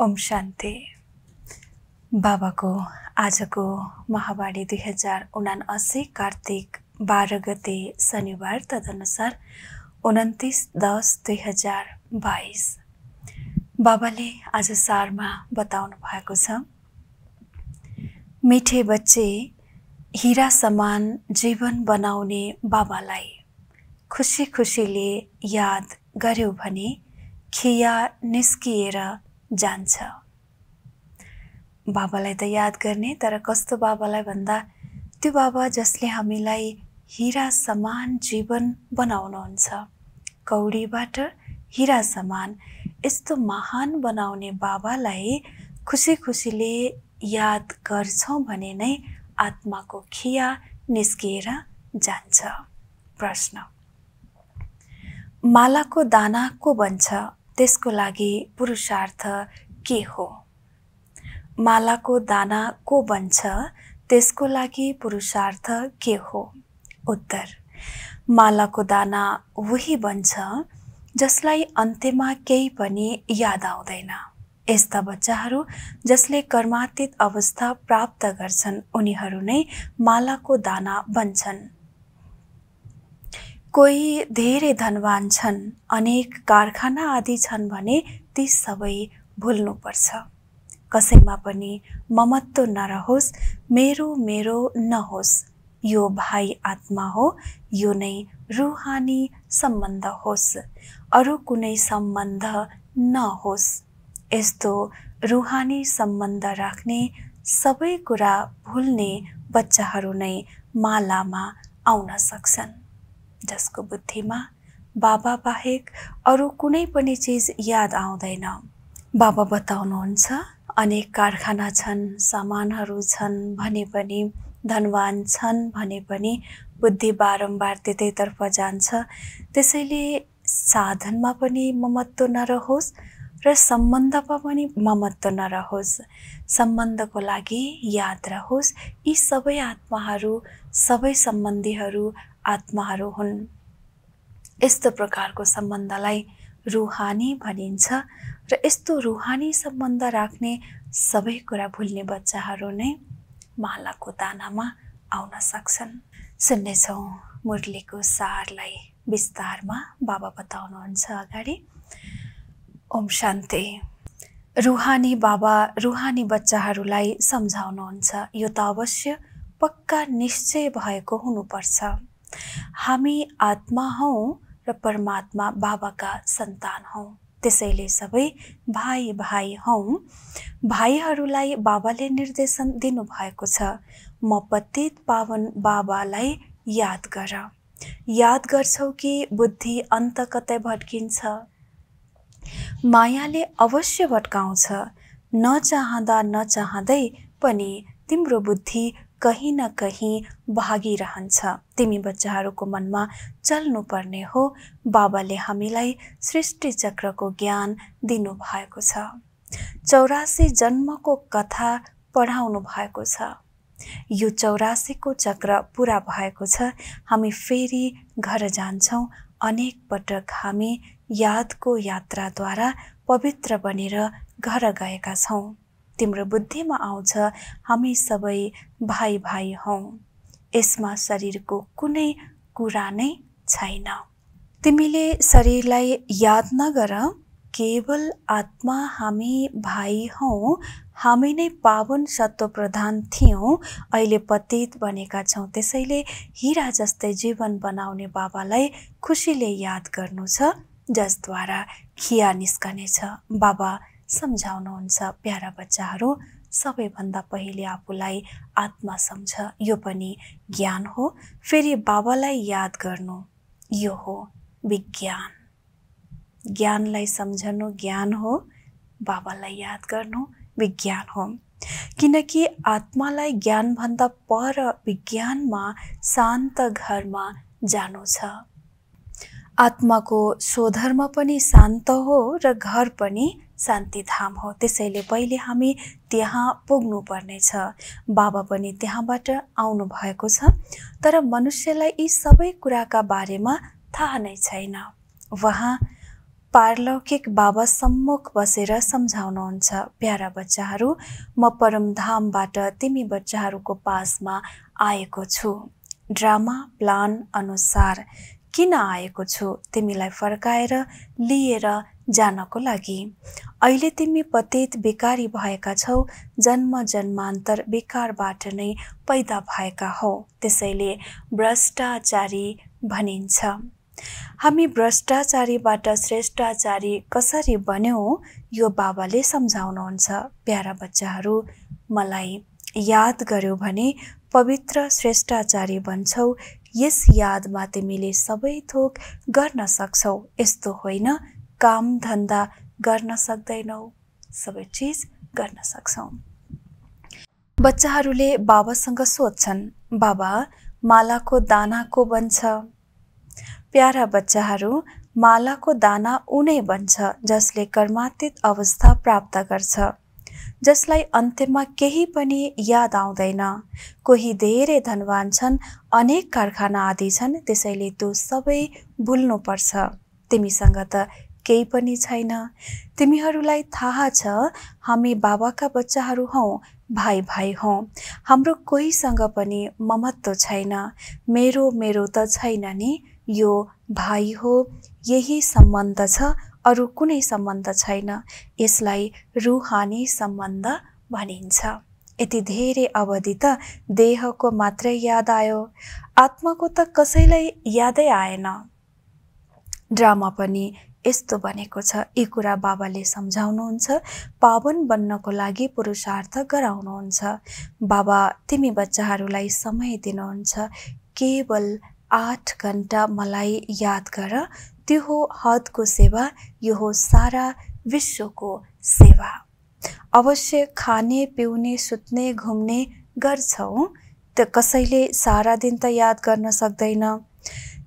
ओम शान्ति। बाबाको आजको महावाणी 2079 कार्तिक 12 गते शनिबार, तदनुसार 29/10/2022। बाबाले आज सारमा बताउनु भएको छ, मिठे बच्चे हीरा समान जीवन बनाउने बाबालाई खुसी खुसीले याद गर्यो भने खिया निस्किएर जान्छ। बाबालाई त याद गर्ने, तर कस्तो बाबालाई भन्दा त्यो बाबा जसले हामीलाई हीरा समान जीवन बनाउनुहुन्छ, कौडीबाट हीरा समान यस्तो महान बनाउने बाबालाई खुसी खुसीले याद गर्छौं भने नै आत्माको खिया निस्किएर जान्छ। प्रश्न: मालाको दाना को बन्छ, त्यसको लागि पुरुषार्थ के हो? मालाको दाना को बन्छ, त्यसको लागि पुरुषार्थ के हो? उत्तर: मालाको दाना वही बन्छ जसलाई अन्त्यमा केही पनि याद आउँदैन। यस्ता बच्चाहरू जसले कर्मातीत अवस्था प्राप्त गर्छन्, उनीहरू नै मालाको दाना बन्छन्। कोही धेरै धनवान छन्, अनेक कारखाना आदि छन् भने ती सबै भुल्नुपर्छ। कसैमा पनि ममत्व नरहोस्, मेरो मेरो नहोस्। यो भाइ आत्मा हो, यो नै रूहानी सम्बन्ध होस्, अरू कुनै सम्बन्ध नहोस्। यस्तो रूहानी सम्बन्ध राख्ने, सबै कुरा भुल्ने बच्चाहरू नै मालामा आउन सक्छन्, जसको बुद्धिमा बाबा बाहेक अरू कुनै पनि चीज याद आउँदैन। बाबा बताउनुहुन्छ, अनेक कारखाना छन्, सामानहरू छन् भने पनि, धनवान छन् भने पनि बुद्धि बारम्बार त्यतैतर्फ जान्छ। त्यसैले साधनमा पनि ममत्व नरहोस् र सम्बन्धमा पनि ममत्व नरहोस्। सम्बन्धको लागि याद रहोस्, यी सबै आत्माहरू, सबै सम्बन्धीहरू आत्माहरू हुन्। यस्तो प्रकारको सम्बन्धलाई रूहानी भनिन्छ र यस्तो रूहानी सम्बन्ध राख्ने, सबै कुरा भुल्ने बच्चाहरू नै मालाको दानामा आउन सक्छन्। सुन्नेछौँ मुरलीको सारलाई विस्तारमा बाबा बताउनुहुन्छ अगाडि। ओम शान्ति। रूहानी बाबा रूहानी बच्चाहरूलाई सम्झाउनुहुन्छ, यो त अवश्य पक्का निश्चय भएको हुनुपर्छ। हामी आत्मा हौं र परमात्मा बाबाका सन्तान हौं। त्यसैले सबै भाइ भाइ हौं। भाइहरूलाई बाबाले निर्देशन दिनुभएको छ, म पतित पावन बाबालाई याद गर। याद गर्छौ कि बुद्धि अन्त कतै भट्किन्छ? मायाले अवश्य भट्काउँछ। नचाहँदा नचाहँदै पनि तिम्रो बुद्धि कहीं न कहीं भागिरहन्छ। तिमी बच्चाहरूको मनमा चल्नुपर्ने हो। बाबाले हामीलाई सृष्टि चक्रको ज्ञान दिनुभएको छ। 84 जन्मको कथा पढाउनु भएको छ। यो 84 को चक्र पूरा भएको छ। हामी फेरि घर जान्छौं। अनेक पटक हामी यादको यात्राद्वारा पवित्र बनेर घर गएका छौं। तिम्रो बुद्धिमा आउँछ, हामी सबै भाइ भाइ हौं। यसमा शरीरको कुनै कुरा नै छैन। तिमीले शरीरलाई याद नगर, केवल आत्मा हामी भाइ हौं। हामी नै पावन सत्व प्रधान थियौं, अहिले पतित बनेका छौं। त्यसैले हीरा जस्तै जीवन बनाउने बाबालाई खुसीले याद गर्नु छ, जसद्वारा खिया निस्कनेछ। बाबा सम्झाउनुहुन्छ, प्यारा बच्चाहरू, सबैभन्दा पहिले आफूलाई आत्मा सम्झ। यो पनि ज्ञान हो। फेरि बाबालाई याद गर्नु, यो हो विज्ञान। ज्ञानलाई सम्झनु ज्ञान हो, बाबालाई याद गर्नु विज्ञान हो। किनकि आत्मालाई ज्ञानभन्दा पर विज्ञानमा शान्त घरमा जानु छ। आत्माको स्वधर्म पनि शान्त हो र घर पनि शान्तिधाम हो। त्यसैले पहिले हामी त्यहाँ पुग्नु पर्नेछ। बाबा पनि त्यहाँबाट आउनु भएको छ, तर मनुष्यलाई यी सबै कुराका बारेमा थाहा नै छैन। वहाँ पारलौकिक बाबा सम्मुख बसेर सम्झाउनुहुन्छ, प्यारा बच्चाहरू, म परमधामबाट तिमी बच्चाहरूको पासमा आएको छु। ड्रामा प्लान अनुसार किन आएको छु? तिमीलाई फर्काएर लिएर जानको लागि। अहिले तिमी पतित बेकारी भएका छौ, जन्म जन्मान्तर बेकारबाट नै पैदा भएका हौ, त्यसैले भ्रष्टाचारी भनिन्छ। हामी भ्रष्टाचारीबाट श्रेष्ठाचारी कसरी बन्यौं, यो बाबाले सम्झाउनुहुन्छ। प्यारा बच्चाहरू, मलाई याद गर्यौ भने पवित्र श्रेष्ठाचारी बन्छौ। यस यादमा तिमीले सबै थोक गर्न सक्छौ। यस्तो होइन काम धन्दा गर्न सक्दैनौ, सबै चिज गर्न सक्छौ। बच्चाहरूले बाबासँग सोध्छन्, बाबा मालाको दाना को बन्छ? प्यारा बच्चाहरू, मालाको दाना उनै बन्छ जसले कर्मातीत अवस्था प्राप्त गर्छ, जसलाई अन्त्यमा केही पनि याद आउँदैन। कोही धेरै धनवान छन्, अनेक कारखाना आदि छन्, त्यसैले त्यो सबै भुल्नुपर्छ। तिमीसँग त केही पनि छैन। तिमीहरूलाई थाहा छ हामी बाबाका बच्चाहरू हौ, भाइ भाइ हौ। हाम्रो कोहीसँग पनि ममत्व छैन। मेरो मेरो त छैन नि, यो भाइ हो, यही सम्बन्ध छ, अरू कुनै सम्बन्ध छैन। यसलाई रूहानी सम्बन्ध भनिन्छ। यति धेरै अवधि त देहको मात्रै याद आयो, आत्माको त कसैलाई यादै आएन। ड्रामा पनि यस्तो बनेको छ। यी कुरा बाबाले सम्झाउनुहुन्छ, पावन बन्नको लागि पुरुषार्थ गराउनुहुन्छ। बाबा तिमी बच्चाहरूलाई समय दिनुहुन्छ। केवल 8 घण्टा मलाई याद गर। त्यो हो हदको सेवा, यो हो सारा विश्वको सेवा। अवश्य खाने पिउने सुत्ने घुम्ने गर्छौ, त कसैले सारा दिन त याद गर्न सक्दैन।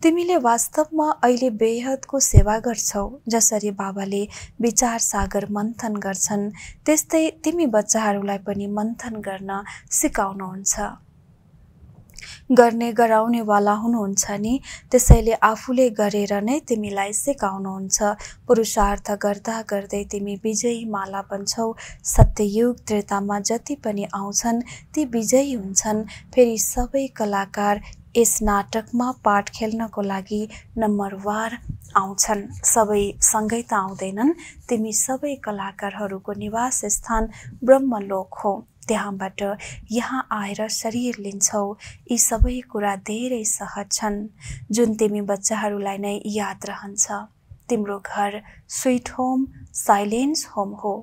तिमीले वास्तवमा अहिले बेहदको सेवा गर्छौ। जसरी बाबाले विचार सागर मन्थन गर्छन्, त्यस्तै तिमी बच्चाहरूलाई पनि मन्थन गर्न सिकाउनुहुन्छ। गर्ने गराउनेवाला हुनुहुन्छ नि, त्यसैले आफूले गरेर नै तिमीलाई सिकाउनुहुन्छ। पुरुषार्थ गर्दा गर्दै तिमी विजयी माला बन्छौ। सत्ययुग त्रेतामा जति पनि आउँछन् ती विजयी हुन्छन्। फेरि सबै कलाकार यस नाटकमा पाठ खेल्नको लागि नम्बरवार आउँछन्। सबै सँगै त आउँदैनन्। तिमी सबै कलाकारहरूको निवास स्थान ब्रह्मलोक हो। त्यहाँबाट यहाँ आएर शरीर लिन्छौ। यी सबै कुरा धेरै सहज छन्, जुन तिमी बच्चाहरूलाई नै याद रहन्छ। तिम्रो घर स्विट होम, साइलेन्स होम हो।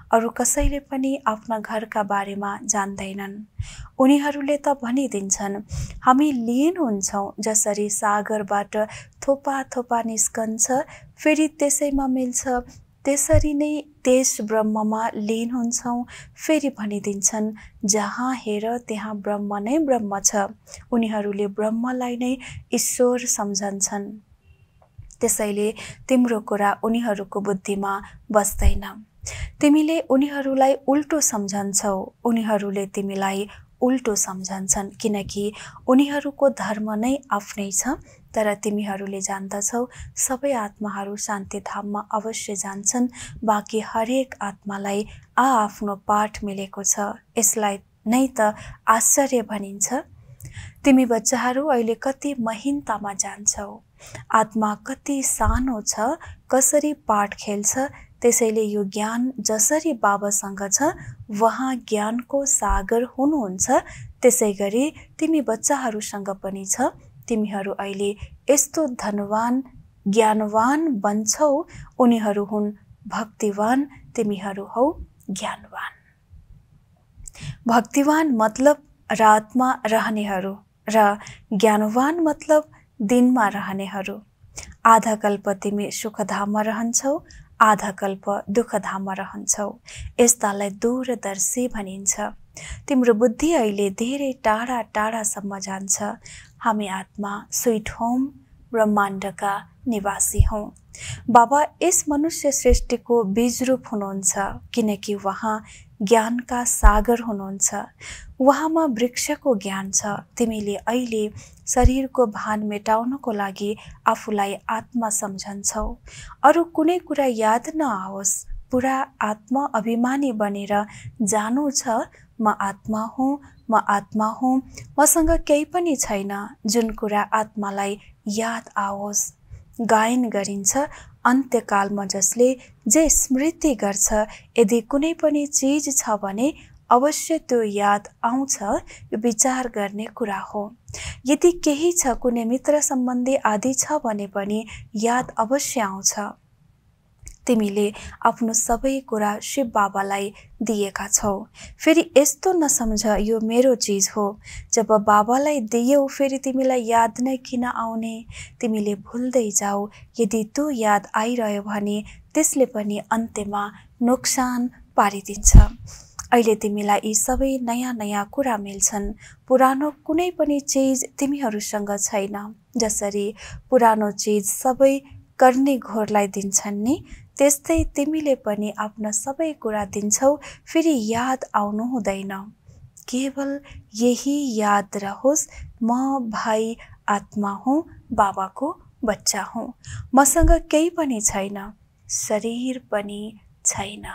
अरू कसैले पनि आफ्ना घरका बारेमा जान्दैनन्। उनीहरूले त भनिदिन्छन्, हामी लीन हुन्छौँ। जसरी सागरबाट थोपा थोपा निस्कन्छ, फेरि त्यसैमा मिल्छ, त्यसरी नै त्यस ब्रह्ममा लीन हुन्छौँ। फेरि भनिदिन्छन्, जहाँ हेर त्यहाँ ब्रह्म नै ब्रह्म छ। उनीहरूले ब्रह्मलाई नै ईश्वर सम्झन्छन्। त्यसैले तिम्रो कुरा उनीहरूको बुद्धिमा बस्दैन। तिमीले उनीहरूलाई उल्टो सम्झन्छौ, उनीहरूले तिमीलाई उल्टो सम्झन्छन्, किनकि उनीहरूको धर्म नै आफ्नै छ। तर तिमीहरूले जान्दछौ सबै आत्माहरू शान्तिधाममा अवश्य जान्छन्। बाँकी हरेक आत्मालाई आफ्नो पाठ मिलेको छ। यसलाई नै त आश्चर्य भनिन्छ। तिमी बच्चाहरू अहिले कति महीनतामा जान्छौ। आत्मा कति सानो छ, कसरी पाठ खेल्छ। त्यसैले यो ज्ञान जसरी बाबासँग छ, वहाँ ज्ञानको सागर हुनुहुन्छ। त्यसै गरी तिमी बच्चाहरूसँग पनि छ। तिमीहरू अहिले यस्तो धनवान ज्ञानवान बन्छौ। उनीहरू हुन् भक्तिवान, तिमीहरू हौ ज्ञानवान। भक्तिवान मतलब रातमा रहनेहरू र ज्ञानवान मतलब दिनमा रहनेहरू। आधा कल्प तिमी सुखधाममा रहन्छौ, आधा कल्प दुःखधाममा रहन्छौ। यस्तालाई दूरदर्शी भनिन्छ। तिम्रो बुद्धि अहिले धेरै टाढा टाढासम्म जान्छ। हामी आत्मा स्विट होम ब्रह्माण्डका निवासी हौँ। बाबा यस मनुष्य सृष्टिको बीजरूप हुनुहुन्छ, किनकि वहाँ ज्ञानका सागर हुनुहुन्छ। उहाँमा वृक्षको ज्ञान छ। तिमीले अहिले शरीरको भान मेटाउनको लागि आफूलाई आत्मा सम्झन्छौ। अरू कुनै कुरा याद नआओस्। पुरा आत्मा अभिमानी बनेर जानु छ, म आत्मा हुँ, म आत्मा हुँ, मसँग केही पनि छैन। जुन कुरा आत्मालाई याद आओस्। गायन गरिन्छ अन्त्यकालमा जसले जे स्मृति गर्छ, यदि कुनै पनि चीज छ भने अवश्य त्यो याद आउँछ। यो विचार गर्ने कुरा हो। यदि केही छ, कुनै मित्र सम्बन्धी आदि छ भने पनि याद अवश्य आउँछ। तिमीले आफ्नो सबै कुरा शिव बाबालाई दिएका छौ। फेरि यस्तो नसम्झ यो मेरो चीज हो। जब बाबालाई दियौ फेरि तिमीलाई याद नै किन आउने? तिमीले भुल्दै जाऊ। यदि त्यो याद आइरह्यो भने त्यसले पनि अन्त्यमा नोक्सान पारिदिन्छ। अहिले तिमीलाई यी सबै नयाँ नयाँ कुरा मिल्छन्। पुरानो कुनै पनि चीज तिमीहरूसँग छैन। जसरी पुरानो चीज सबै कर्नी घोरलाई दिन्छन् नि, त्यस्तै तिमीले पनि आफ्ना सबै कुरा दिन्छौ, फेरि याद आउनु हुँदैन। केवल यही याद रहोस्, म भाइ आत्मा हुँ, बाबाको बच्चा हुँ। मसँग केही पनि छैन, शरीर पनि छैन।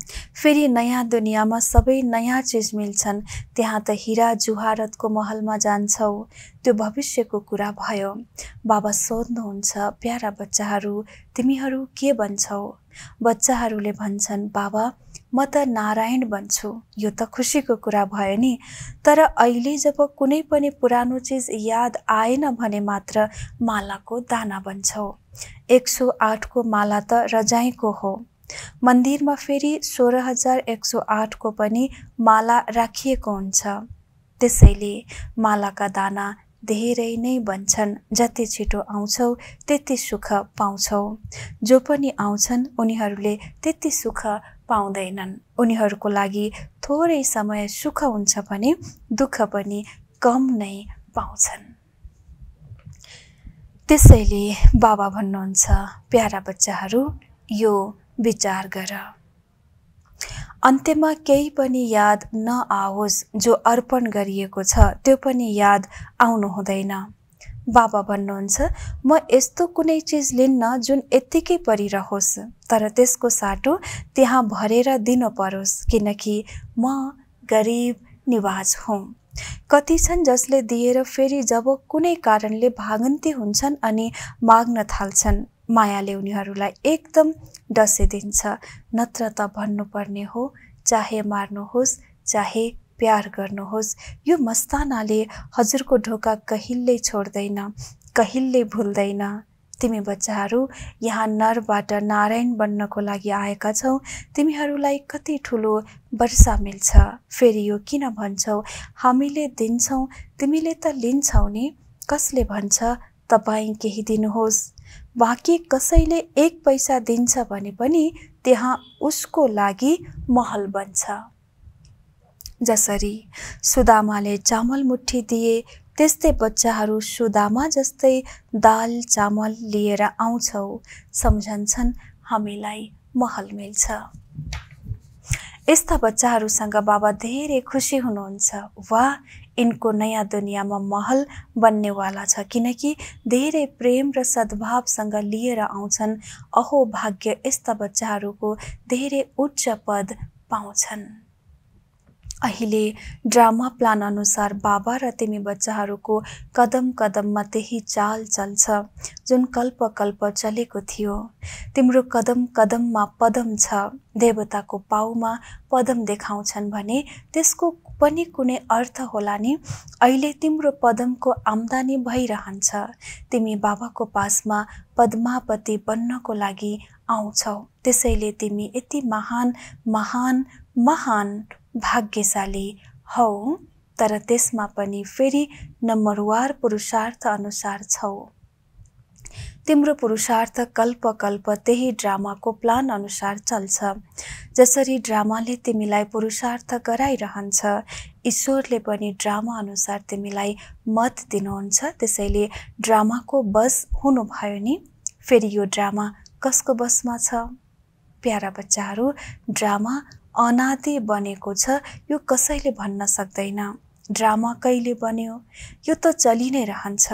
फेरि नयाँ दुनियाँमा सबै नयाँ चिज मिल्छन्। त्यहाँ त हिरा जुहारतको महलमा जान्छौ। त्यो भविष्यको कुरा भयो। बाबा सोध्नुहुन्छ, प्यारा बच्चाहरू तिमीहरू के बन्छौ? बच्चाहरूले भन्छन्, बाबा म त नारायण बन्छु। यो त खुसीको कुरा भयो नि। तर अहिले जब कुनै पनि पुरानो चिज याद आएन भने मात्र मालाको दाना बन्छौ। 108 को माला त रजाइको हो। मन्दिरमा फेरि 16,108 को पनि माला राखिएको हुन्छ। त्यसैले मालाका दाना धेरै नै बन्छन्। जति छिटो आउँछौ त्यति सुख पाउँछौ। जो पनि आउँछन् उनीहरूले त्यति सुख पाउँदैनन्। उनीहरूको लागि थोरै समय सुख हुन्छ भने दुःख पनि कम नै पाउँछन्। त्यसैले बाबा भन्नुहुन्छ, प्यारा बच्चाहरू यो विचार गर। अन्त्यमा केही पनि याद नआओस्। जो अर्पण गरिएको छ त्यो पनि याद आउनु हुँदैन। बाबा भन्नुहुन्छ, म यस्तो कुनै चिज लिन्न जुन यत्तिकै परिरहोस्, तर त्यसको साटो त्यहाँ भरेर दिनु परोस्, किनकि म गरिब निवाज हुँ। कति छन् जसले दिएर फेरि जब कुनै कारणले भागन्ती हुन्छन् अनि माग्न थाल्छन्, मायाले उनीहरूलाई एकदम डसेदिन्छ। नत्र त भन्नुपर्ने हो, चाहे मार्नुहोस् चाहे प्यार गर्नुहोस्, यो मस्तानाले हजुरको ढोका कहिल्यै छोड्दैन, कहिल्यै भुल्दैन। तिमी बच्चाहरू यहाँ नरबाट नारायण बन्नको लागि आएका छौ। तिमीहरूलाई कति ठुलो वर्षा मिल्छ। फेरि यो किन भन्छौ हामीले दिन्छौ, तिमीले त लिन्छौ नि? कसले भन्छ तपाईँ केही दिनुहोस्? बाँकी कसैले 1 पैसा दिन्छ भने पनि त्यहाँ उसको लागि महल बन्छ। जसरी सुदामाले चामल मुठी दिए, त्यस्तै बच्चाहरू सुदामा जस्तै दाल चामल लिएर आउँछौ। सम्झन्छन् हामीलाई महल मिल्छ। यस्ता बच्चाहरूसँग बाबा धेरै खुसी हुनुहुन्छ। वाह, इनको नयाँ दुनियाँमा महल बन्नेवाला छ, किनकि धेरै प्रेम र सद्भावसँग लिएर आउँछन्। अहो भाग्य, यस्ता बच्चाहरूको धेरै उच्च पद पाउँछन्। अहिले ड्रामा प्लान अनुसार बाबा र तिमी बच्चाहरूको कदम कदममा त्यही चाल चल्छ जुन कल्प कल्प चलेको थियो। तिम्रो कदम कदममा पदम छ। देवताको पाउमा पदम देखाउँछन् भने त्यसको पनि कुनै अर्थ होला नि। अहिले तिम्रो पदमको आम्दानी भइरहन्छ। तिमी बाबाको पासमा पद्मावती बन्नको लागि आउँछौ। त्यसैले तिमी यति महान महान महान भाग्यशाली हौ। तर त्यसमा पनि फेरि नम्बरवार पुरुषार्थ अनुसार छौ। तिम्रो पुरुषार्थ कल्प कल्प त्यही ड्रामाको प्लान अनुसार चल्छ। जसरी ड्रामाले तिमीलाई पुरुषार्थ गराइरहन्छ, ईश्वरले पनि ड्रामा अनुसार तिमीलाई मत दिनुहुन्छ। त्यसैले ड्रामाको बस हुनुभयो नि। फेरि यो ड्रामा कसको बसमा छ? प्यारा बच्चाहरू, ड्रामा अनादि बनेको छ यो कसैले भन्न सक्दैन। ड्रामा कहिले बन्यो यो त चलि नै रहन्छ।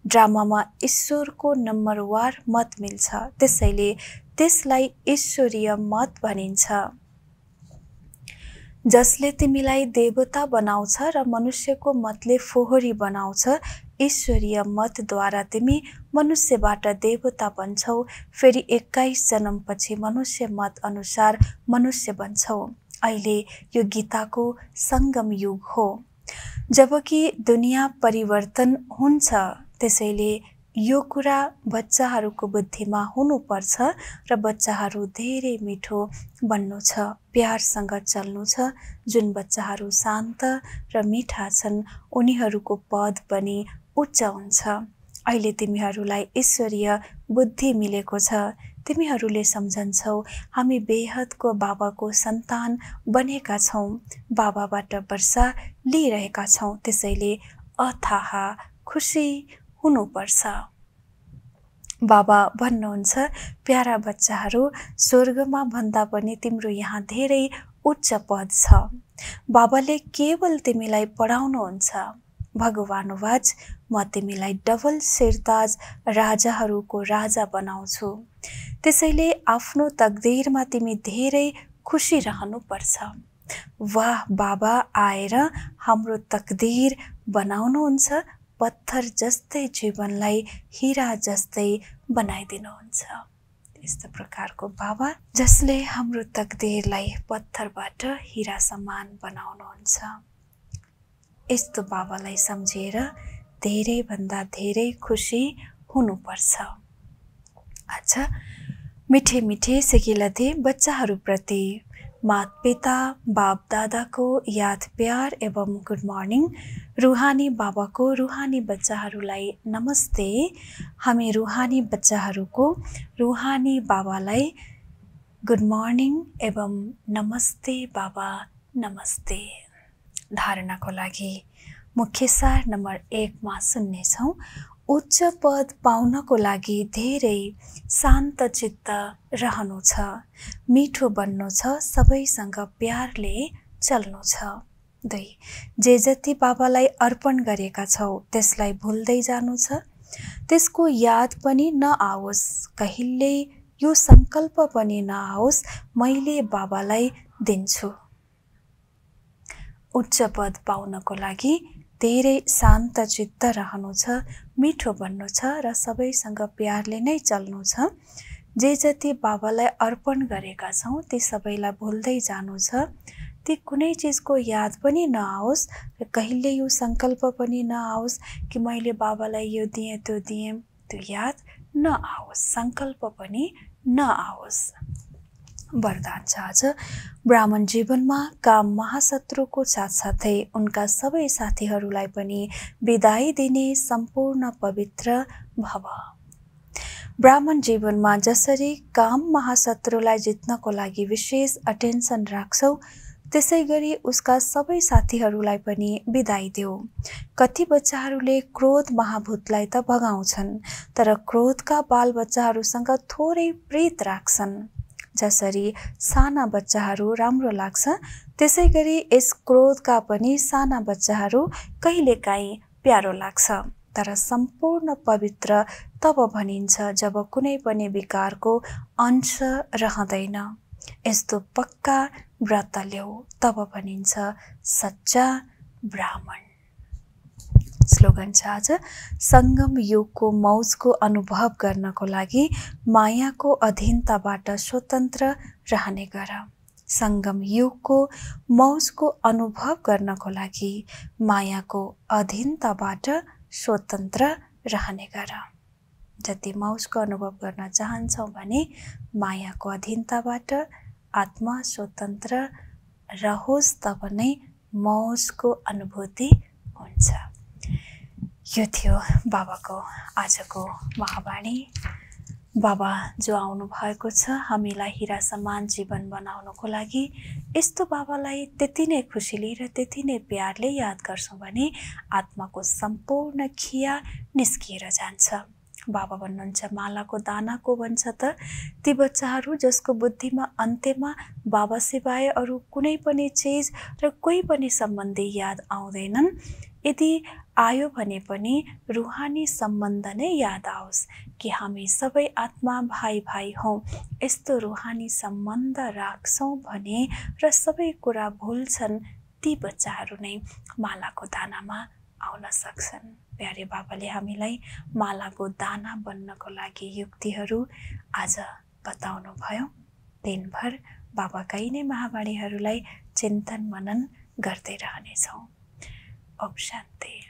ड्रामामा ईश्वरको नम्बरवार मत मिल्छ, त्यसैले त्यसलाई ईश्वरीय मत भनिन्छ। जसले तिमीलाई देवता बनाउँछ र मनुष्यको मतले फोहोरी बनाउँछ, ईश्वरीय मतद्वारा तिमी मनुष्यबाट देवता बन्छौ, फेरि 21 जन्मपछि मनुष्य मत अनुसार मनुष्य बन्छौ। अहिले यो गीताको सङ्गम युग हो जबकि दुनियाँ परिवर्तन हुन्छ, त्यसैले यो कुरा बच्चाहरूको बुद्धिमा हुनुपर्छ र बच्चाहरू धेरै मिठो बन्नु छ, प्यारसँग चल्नु छ। जुन बच्चाहरू शान्त र मिठा छन् उनीहरूको पद पनि उच्च हुन्छ। अहिले तिमीहरूलाई ईश्वरीय बुद्धि मिलेको छ, तिमीहरूले सम्झन्छौ हामी बेहदको बाबाको सन्तान बनेका छौँ, बाबाबाट वर्षा लिइरहेका छौँ, त्यसैले अथाह खुसी हुनुपर्छ। बाबा भन्नुहुन्छ, प्यारा बच्चाहरू, स्वर्गमा भन्दा पनि तिम्रो यहाँ धेरै उच्च पद छ। बाबाले केवल तिमीलाई पढाउनुहुन्छ। भगवानुवाच, म तिमीलाई डबल सिरताज राजाहरूको राजा बनाउँछु। त्यसैले आफ्नो तकदीरमा तिमी धेरै खुसी रहनुपर्छ। वाह, बाबा आएर हाम्रो तकदीर बनाउनुहुन्छ, पत्थर जस्तै जीवनलाई हिरा जस्तै बनाइदिनुहुन्छ। यस्तो प्रकारको बाबा जसले हाम्रो तकदीरलाई पत्थरबाट हिरा समान बनाउनुहुन्छ। यस्तो बाबालाई सम्झेर धेरैभन्दा धेरै खुसी हुनुपर्छ। अच्छा, मिठे मिठे सिकिलथे बच्चाहरूप्रति माता-पिता बाप दादाको याद प्यार एवं गुड मर्निङ। रुहानी बाबाको रुहानी बच्चाहरूलाई नमस्ते। हामी रुहानी बच्चाहरूको रुहानी बाबालाई गुड मर्निङ एवं नमस्ते बाबा नमस्ते। धारणाको लागि मुख्य सार नम्बर 1 मा सुन्नेछौँ। उच्च पद पाउनको लागि धेरै शान्त चित्त रहनु छ, मिठो बन्नु छ, सबैसँग प्यारले चल्नु छ। 2. जे जति बाबालाई अर्पण गरेका छौ त्यसलाई भुल्दै जानु छ, त्यसको याद पनि नआओस्, कहिल्यै यो सङ्कल्प पनि नआओस् मैले बाबालाई दिन्छु। उच्च पद पाउनको लागि धेरै शान्त चित्त रहनु छ, मिठो बन्नु छ र सबैसँग प्यारले नै चल्नु छ। जे जति बाबालाई अर्पण गरेका छौँ ती सबैलाई भुल्दै जानु छ, ती कुनै चिजको याद पनि नआओस् र कहिले यो सङ्कल्प पनि नआओस् कि मैले बाबालाई यो दिएँ त्यो दिएँ, त्यो याद नआओस्, सङ्कल्प पनि नआओस्। वरदान छ आज। ब्राह्मण जीवनमा काम महाशत्रुको साथसाथै उनका सबै साथीहरूलाई पनि बिदाई दिने सम्पूर्ण पवित्र भव। ब्राह्मण जीवनमा जसरी काम महाशत्रुलाई जित्नको लागि विशेष अटेन्सन राख्छौ, त्यसै गरी उसका सबै साथीहरूलाई पनि बिदाई देऊ। कति बच्चाहरूले क्रोध महाभूतलाई त भगाउँछन्, तर क्रोधका बालबच्चाहरूसँग थोरै प्रीत राख्छन्। जसरी साना बच्चाहरू राम्रो लाग्छ, त्यसै गरी यस क्रोधका पनि साना बच्चाहरू कहिलेकाहीँ प्यारो लाग्छ। तर सम्पूर्ण पवित्र तब भनिन्छ जब कुनै पनि विकारको अंश रहँदैन। यस्तो पक्का व्रत ल्याऊ, तब भनिन्छ सच्चा ब्राह्मण। स्लोगन छ आज। सङ्गम युगको मौजको अनुभव गर्नको लागि मायाको अधीनताबाट स्वतन्त्र रहने गर। सङ्गम युगको मौजको अनुभव गर्नको लागि मायाको अधीनताबाट स्वतन्त्र रहने गर। जति मौजको अनुभव गर्न चाहन्छौ भने मायाको अधीनताबाट आत्मा स्वतन्त्र रहोस्, तब नै मौजको अनुभूति हुन्छ। यो थियो बाबाको आजको महावाणी। बाबा जो आउनु भएको छ हामीलाई हिरा समान जीवन बनाउनको लागि, यस्तो बाबालाई त्यति नै खुसीले र त्यति नै प्यारले याद गर्छौँ भने आत्माको सम्पूर्ण खिया निस्किएर जान्छ। बाबा भन्नुहुन्छ मालाको दानाको भन्छ त ती बच्चाहरू जसको बुद्धिमा अन्त्यमा बाबा सिवाय अरू कुनै पनि चिज र कोही पनि सम्बन्धी याद आउँदैनन्। यदि आयो भने पनि रुहानी सम्बन्ध नै याद आओस् कि हामी सबै आत्मा भाइ भाइ हौँ। यस्तो रुहानी सम्बन्ध राख्छौँ भने र सबै कुरा भुल्छन् ती बच्चाहरू नै मालाको दानामा आउन सक्छन्। प्यारे बाबाले हामीलाई मालाको दाना बन्नको लागि युक्तिहरू आज बताउनु भयो। दिनभर बाबाका यिनै महावाणीहरूलाई चिन्तन मनन गर्दै रहनेछौँ। ओम शान्ति।